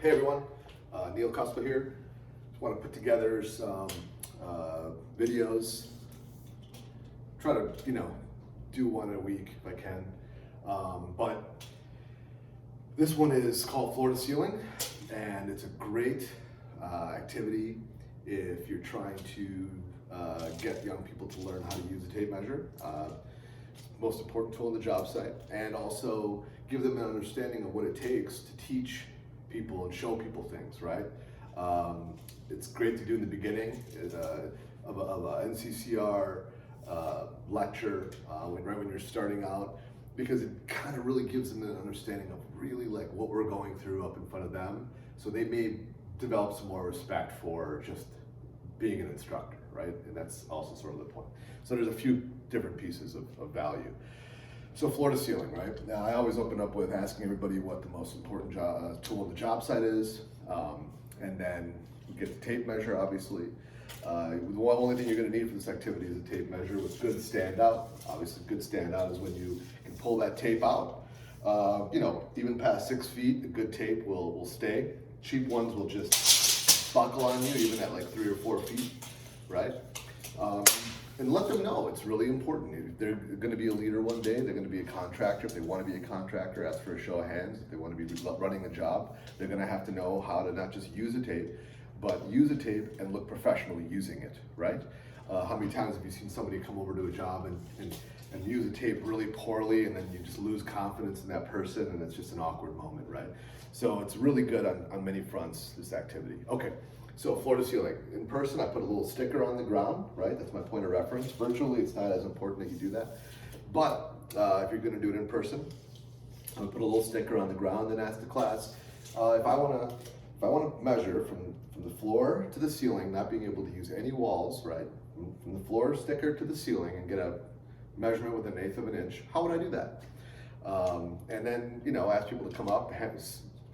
Hey everyone, Neil Cuspa here. Just want to put together some videos. Try to, do one a week if I can. But this one is called Floor to Ceiling, and it's a great activity if you're trying to get young people to learn how to use a tape measure. Most important tool on the job site, and also give them an understanding of what it takes to teach people and show people things, right? It's great to do in the beginning of a NCCR lecture, right when you're starting out, because it kind of really gives them an understanding of really like what we're going through up in front of them, so they may develop some more respect for just being an instructor, right? And that's also sort of the point. So there's a few different pieces of value. So floor to ceiling, right? Now I always open up with asking everybody what the most important tool on the job site is, and then you get the tape measure, obviously. The only thing you're going to need for this activity is a tape measure with good standout. Obviously, good standout is when you can pull that tape out. Even past 6 feet, a good tape will stay. Cheap ones will just buckle on you, even at like 3 or 4 feet, right? And let them know it's really important. If they're going to be a leader one day, they're going to be a contractor. If they want to be a contractor, ask for a show of hands. If they want to be running a job, they're going to have to know how to not just use a tape, but use a tape and look professionally using it, right? How many times have you seen somebody come over to a job and use a tape really poorly, and then you just lose confidence in that person, and it's just an awkward moment, right? So it's really good on many fronts, this activity. Okay. So floor to ceiling. In person, I put a little sticker on the ground, right? That's my point of reference. Virtually, it's not as important that you do that. But if you're going to do it in person, I'm going to put a little sticker on the ground and ask the class, if I want to measure from the floor to the ceiling, not being able to use any walls, right? From the floor sticker to the ceiling and get a measurement with 1/8 of an inch, how would I do that? And then, ask people to come up,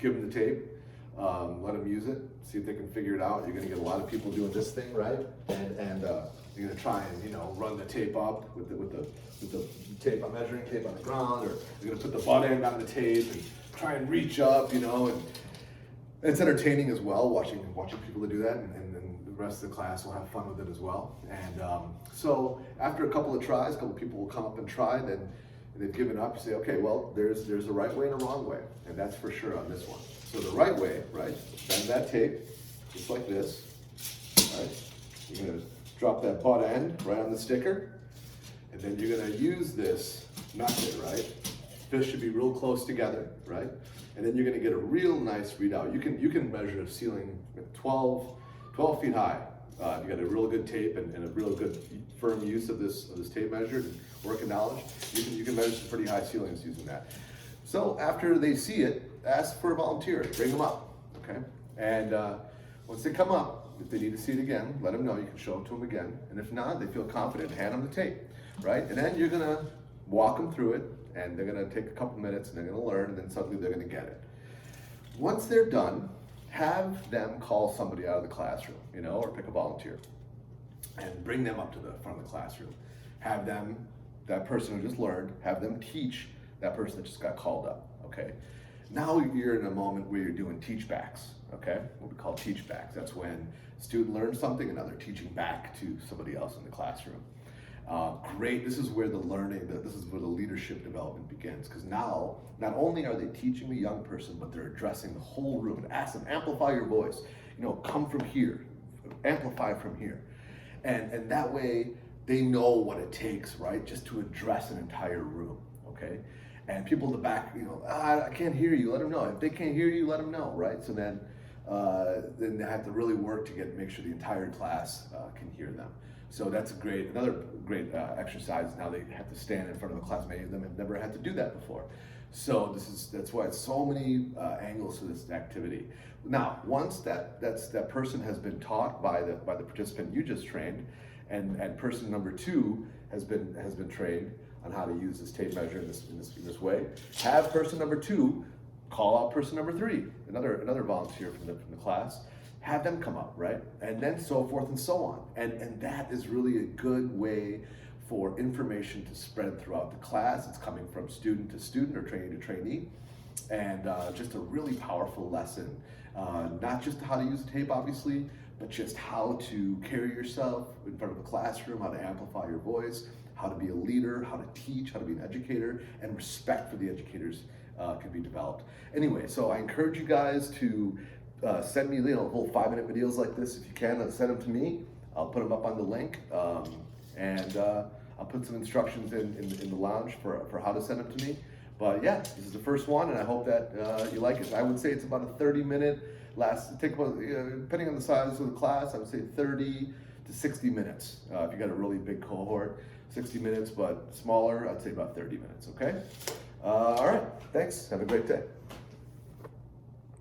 give them the tape. Let them use it, see if they can figure it out. You're going to get a lot of people doing this thing, right? And you're going to try and run the tape up with the tape, measuring tape on the ground, or you're going to put the butt end on the tape and try and reach up, and it's entertaining as well, watching people to do that, and then the rest of the class will have fun with it as well. And so after a couple of tries, a couple of people will come up and try, then they've given up. You say, okay, well, there's a right way and a wrong way, and that's for sure on this one. So the right way, right, bend that tape, just like this, right? You're gonna drop that butt end right on the sticker, and then you're gonna use this method, right? Fists should be real close together, right? And then you're gonna get a real nice readout. You can measure a ceiling 12 feet high. If you got a real good tape and a real good firm use of this tape measure and working knowledge, you can measure some pretty high ceilings using that. So after they see it, ask for a volunteer, bring them up, okay? And once they come up, if they need to see it again, let them know, you can show it to them again. And if not, they feel confident, hand them the tape, right? And then you're gonna walk them through it, and they're gonna take a couple minutes, and they're gonna learn, and then suddenly they're gonna get it. Once they're done, have them call somebody out of the classroom, or pick a volunteer, and bring them up to the front of the classroom. Have them, that person who just learned, have them teach that person that just got called up, okay? Now you're in a moment where you're doing teach backs, okay? What we call teach backs. That's when a student learns something and now they're teaching back to somebody else in the classroom. Great, this is where the learning, this is where the leadership development begins, because now, not only are they teaching the young person, but they're addressing the whole room and ask them, amplify your voice, come from here, amplify from here. And that way, they know what it takes, right, just to address an entire room, okay? And people in the back, I can't hear you, let them know. If they can't hear you, let them know, right? So then they have to really work to make sure the entire class can hear them. So that's another great exercise. Now they have to stand in front of the class. Many of them have never had to do that before. So that's why it's so many angles to this activity. Now, once that person has been taught by the participant you just trained, and person number 2 has been trained on how to use this tape measure in this way, have person number 2 call out person number 3, another volunteer from the class, have them come up, right? And then so forth and so on. And that is really a good way for information to spread throughout the class. It's coming from student to student or trainee to trainee. and just a really powerful lesson. Not just how to use a tape, obviously, but just how to carry yourself in front of the classroom, how to amplify your voice, how to be a leader, how to teach, how to be an educator, and respect for the educators can be developed. Anyway, so I encourage you guys to send me little 5-minute videos like this if you can. Send them to me. I'll put them up on the link, and I'll put some instructions in the lounge for how to send them to me. But yeah, this is the first one, and I hope that you like it. I would say it's about a 30-minute take about, depending on the size of the class, I would say 30 to 60 minutes. If you got a really big cohort, 60 minutes, but smaller, I'd say about 30 minutes, okay? All right, thanks. Have a great day.